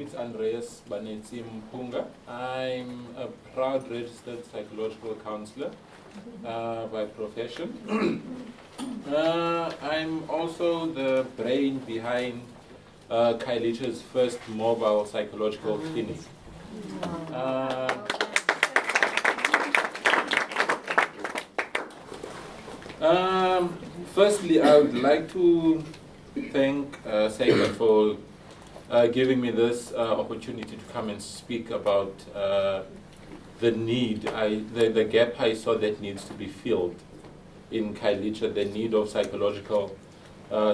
is Andreas Banetsi Mpunga. I'm a proud registered psychological counselor by profession. I'm also the brain behind Kailicha's first mobile psychological clinic. Firstly, I would like to thank Sega for giving me this opportunity to come and speak about the need, the gap I saw that needs to be filled in Kailicha, the need of psychological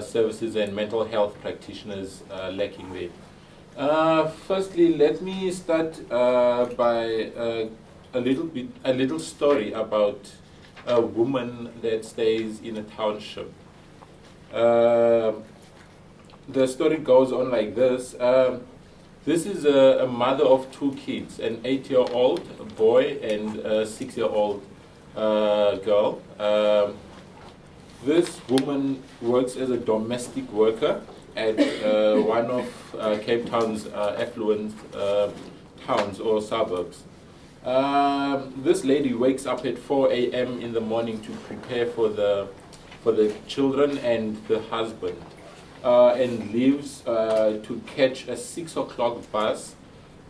services and mental health practitioners lacking there. Firstly, let me start by a little story about a woman that stays in a township. The story goes on like this. This is a mother of two kids, an 8-year-old boy and a 6-year-old girl. This woman works as a domestic worker at one of Cape Town's affluent towns or suburbs. This lady wakes up at 4 a.m. in the morning to prepare for the children and the husband, and leaves to catch a 6 o'clock bus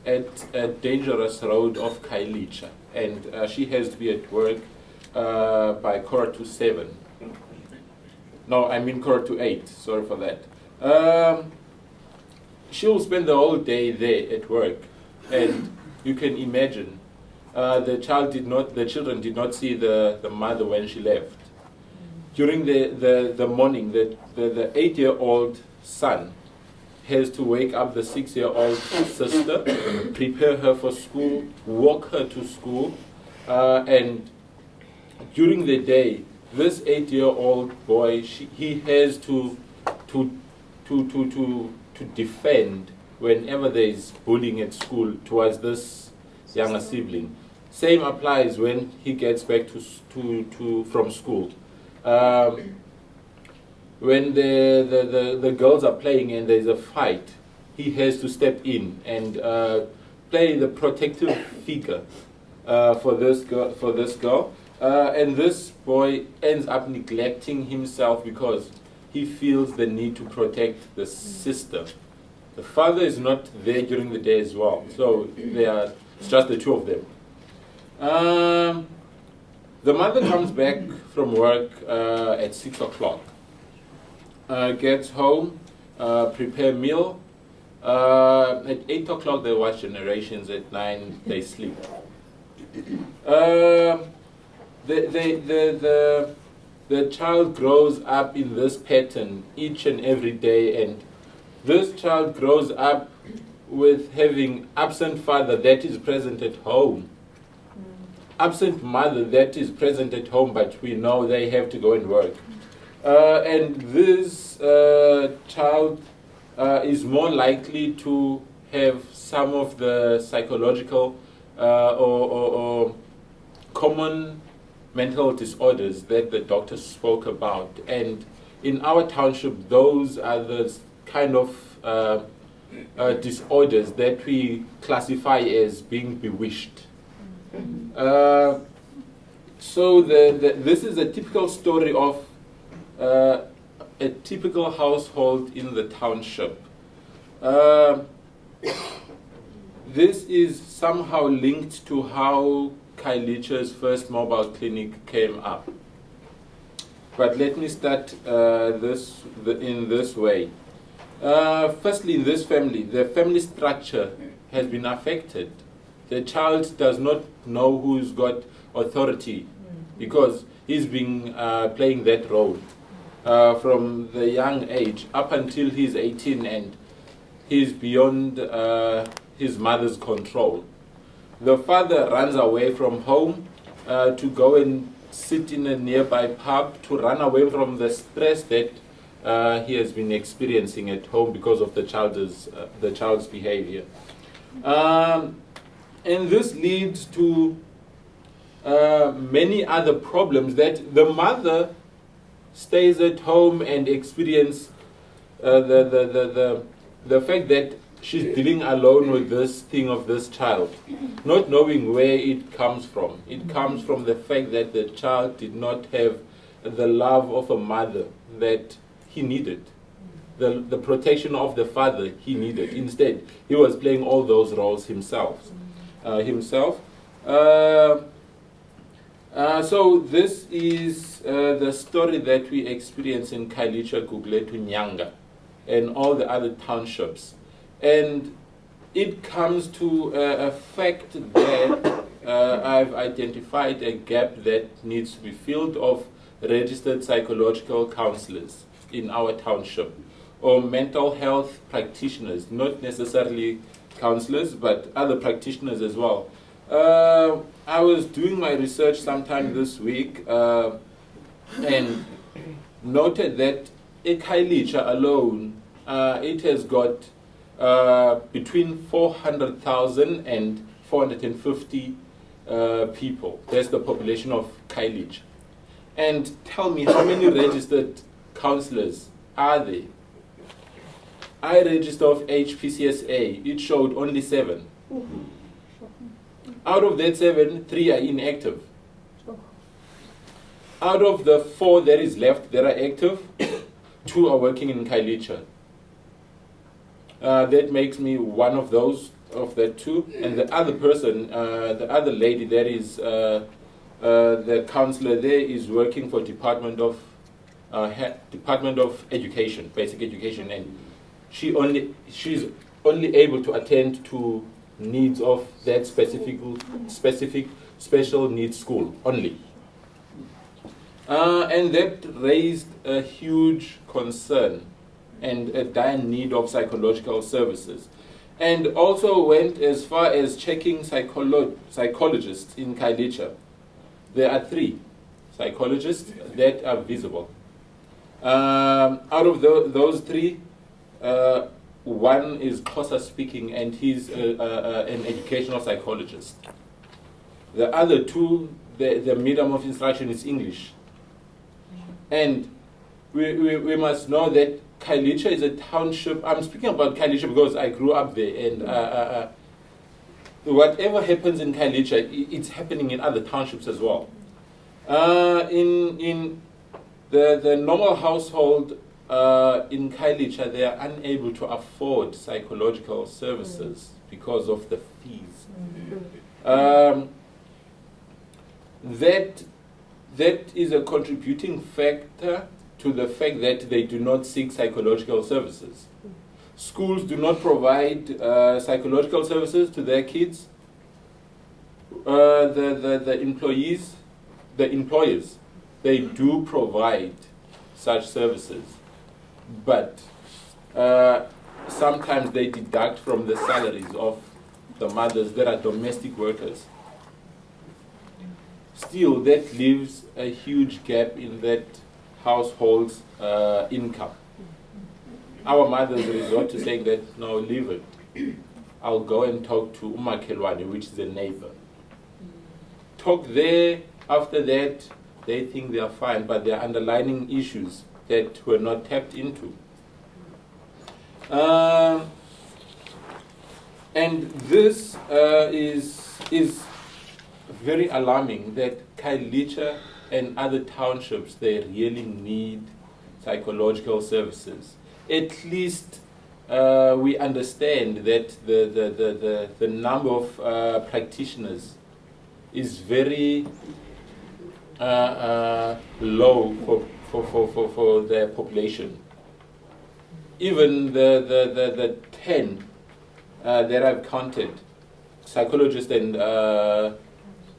at a dangerous road of Kailicha, and she has to be at work by 6:45. No, I mean 7:45. Sorry for that. She'll spend the whole day there at work, and you can imagine. The children did not see the mother when she left. During the morning, the 8-year-old son has to wake up the 6-year-old sister, prepare her for school, walk her to school, and during the day, this 8-year-old boy, he has to defend whenever there is bullying at school towards this younger sibling. Same applies when he gets back from school. When the girls are playing and there's a fight, he has to step in and play the protective figure for this girl. And this boy ends up neglecting himself because he feels the need to protect the sister. The father is not there during the day as well, so it's just the two of them. The mother comes back from work at 6 o'clock, gets home, prepare meal. At 8 o'clock they watch Generations, at 9 they sleep. The child grows up in this pattern each and every day, and this child grows up with having absent father that is present at home, absent mother that is present at home, but we know they have to go and work. And this child is more likely to have some of the psychological or common mental disorders that the doctor spoke about. And in our township, those are the kind of disorders that we classify as being bewitched. So this is a typical story of a typical household in the township. This is somehow linked to how Kailicha's first mobile clinic came up. But let me start in this way. Firstly, in this family, the family structure has been affected. The child does not know who's got authority because he's been playing that role from the young age up until he's 18, and he's beyond his mother's control. The father runs away from home to go and sit in a nearby pub to run away from the stress that he has been experiencing at home because of the child's behavior. And this leads to many other problems that the mother stays at home and experience the fact that she's dealing alone with this thing of this child, not knowing where it comes from. It comes from the fact that the child did not have the love of a mother that he needed, the protection of the father he needed. Instead, he was playing all those roles himself. So this is the story that we experience in Kailicha, Gugulethu, Nyanga, and all the other townships. And it comes to a fact that I've identified a gap that needs to be filled of registered psychological counselors in our township, or mental health practitioners, not necessarily counselors, but other practitioners as well. I was doing my research sometime this week and noted that in Kailicha alone, it has got between 400,000 and 450 people. That's the population of Kailicha. And tell me, how many registered counselors are there? I registered of HPCSA. It showed only 7. Out of that 7, 3 are inactive. Out of the 4 that is left that are active, 2 are working in Kailicha. That makes me one of those, of that 2. And the other person, the other lady that is the counselor there, is working for Department of Education, Basic Education, and she's only able to attend to needs of that specific special needs school only. And that raised a huge concern and a dire need of psychological services. And also went as far as checking psychologists in Kailicha. There are 3 psychologists that are visible. Out of those 3, one is Xhosa speaking, and he's an educational psychologist. The other 2, the medium of instruction is English. And we must know that Kailicha is a township. I'm speaking about Kailicha because I grew up there, and whatever happens in Kailicha, it's happening in other townships as well. In the normal household in Kailicha, they are unable to afford psychological services because of the fees. That is a contributing factor to the fact that they do not seek psychological services. Schools do not provide psychological services to their kids. The employers, they do provide such services, but sometimes they deduct from the salaries of the mothers that are domestic workers. Still, that leaves a huge gap in that household's income. Our mothers resort to saying that, no, leave it. I'll go and talk to umakhelwane, which is a neighbor. Talk there, after that, they think they are fine, but there are underlying issues that were not tapped into. And this is very alarming, that Kailicha and other townships, they really need psychological services. At least we understand that the number of practitioners is very low for their population. Even the 10 that I've counted, psychologists and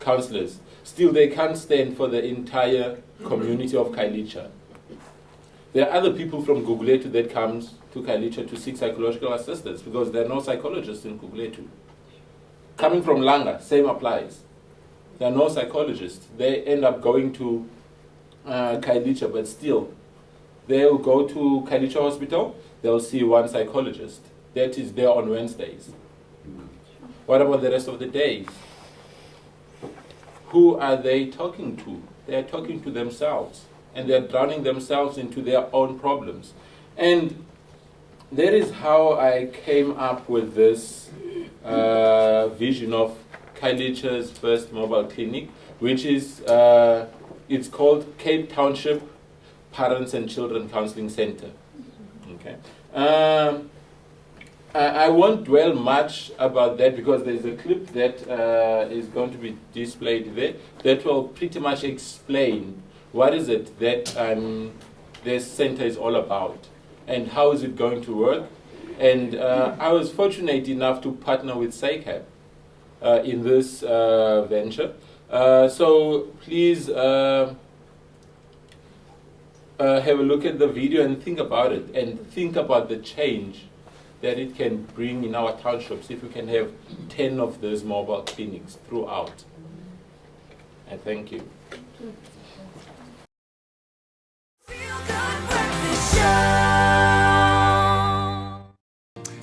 counselors, still they can't stand for the entire community of Kailicha. There are other people from Gugulethu that comes to Kailicha to seek psychological assistance because there are no psychologists in Gugulethu. Coming from Langa, same applies. There are no psychologists. They end up going to Kailicha, but still, they'll go to Kailicha Hospital, they'll see one psychologist. That is there on Wednesdays. What about the rest of the days? Who are they talking to? They are talking to themselves, and they are drowning themselves into their own problems. And that is how I came up with this vision of Khayelitsha's first mobile clinic, which is, it's called Cape Township Parents and Children Counseling Center. Okay. I won't dwell much about that because there's a clip that is going to be displayed there that will pretty much explain what is it that this center is all about and how is it going to work. And I was fortunate enough to partner with SACAP in this venture. So please have a look at the video and think about it, and think about the change that it can bring in our townships if we can have 10 of those mobile clinics throughout. And thank you.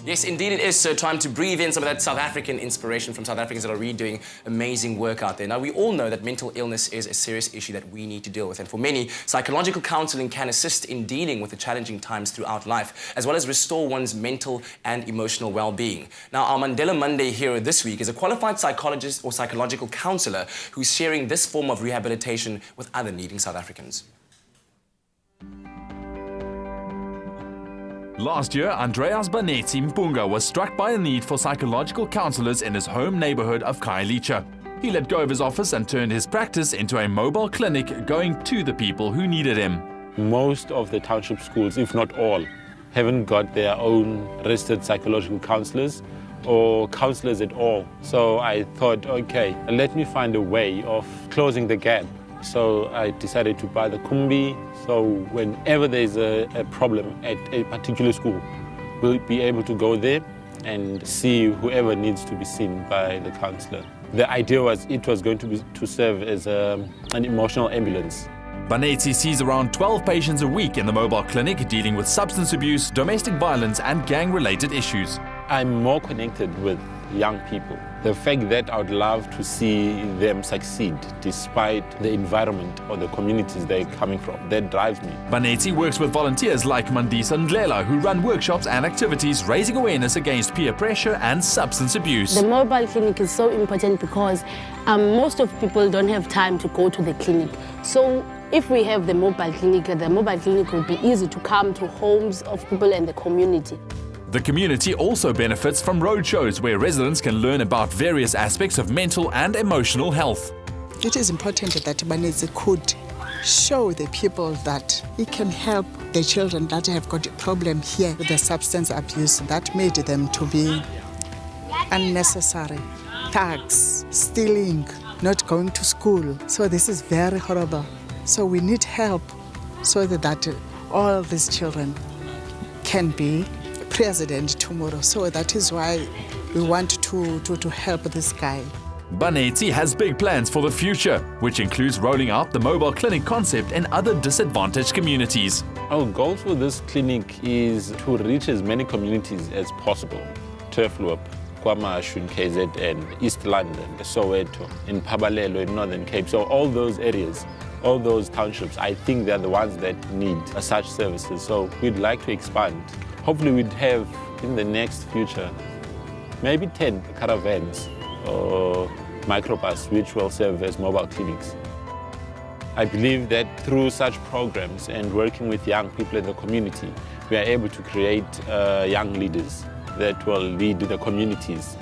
Yes, indeed it is. So time to breathe in some of that South African inspiration from South Africans that are really doing amazing work out there. Now, we all know that mental illness is a serious issue that we need to deal with. And for many, psychological counselling can assist in dealing with the challenging times throughout life, as well as restore one's mental and emotional well-being. Now, our Mandela Monday hero this week is a qualified psychologist or psychological counsellor who's sharing this form of rehabilitation with other needing South Africans. Last year, Andreas Banetti Mpunga was struck by a need for psychological counsellors in his home neighbourhood of Khayelitsha. He let go of his office and turned his practice into a mobile clinic going to the people who needed him. Most of the township schools, if not all, haven't got their own registered psychological counsellors or counsellors at all. So I thought, okay, let me find a way of closing the gap. So I decided to buy the Kumbi. So whenever there's a problem at a particular school, we'll be able to go there and see whoever needs to be seen by the counsellor. The idea was it was going to serve as an emotional ambulance. Banetti sees around 12 patients a week in the mobile clinic dealing with substance abuse, domestic violence and gang-related issues. I'm more connected with young people. The fact that I would love to see them succeed despite the environment or the communities they're coming from, that drives me. Banetti works with volunteers like Mandisa Ndlela who run workshops and activities raising awareness against peer pressure and substance abuse. The mobile clinic is so important because most of people don't have time to go to the clinic. So if we have the mobile clinic will be easy to come to homes of people in the community. The community also benefits from roadshows where residents can learn about various aspects of mental and emotional health. It is important that Banetti could show the people that he can help the children that have got a problem here with the substance abuse that made them to be unnecessary, thugs, stealing, not going to school. So this is very horrible. So we need help so that all these children can be president tomorrow. So that is why we want to help this guy. Banetti has big plans for the future, which includes rolling out the mobile clinic concept in other disadvantaged communities. Our goal for this clinic is to reach as many communities as possible. Turfloop, KwaMashu, KZ, and East London, Soweto, in Pabalelo, in Northern Cape. So all those areas, all those townships, I think they're the ones that need such services. So we'd like to expand. Hopefully we'd have, in the next future, maybe 10 caravans or microbus which will serve as mobile clinics. I believe that through such programs and working with young people in the community, we are able to create young leaders that will lead the communities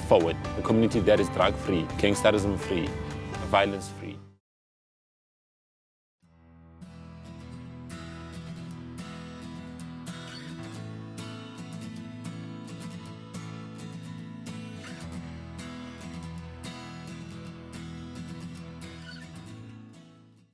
forward. A community that is drug-free, gangsterism-free, violence-free.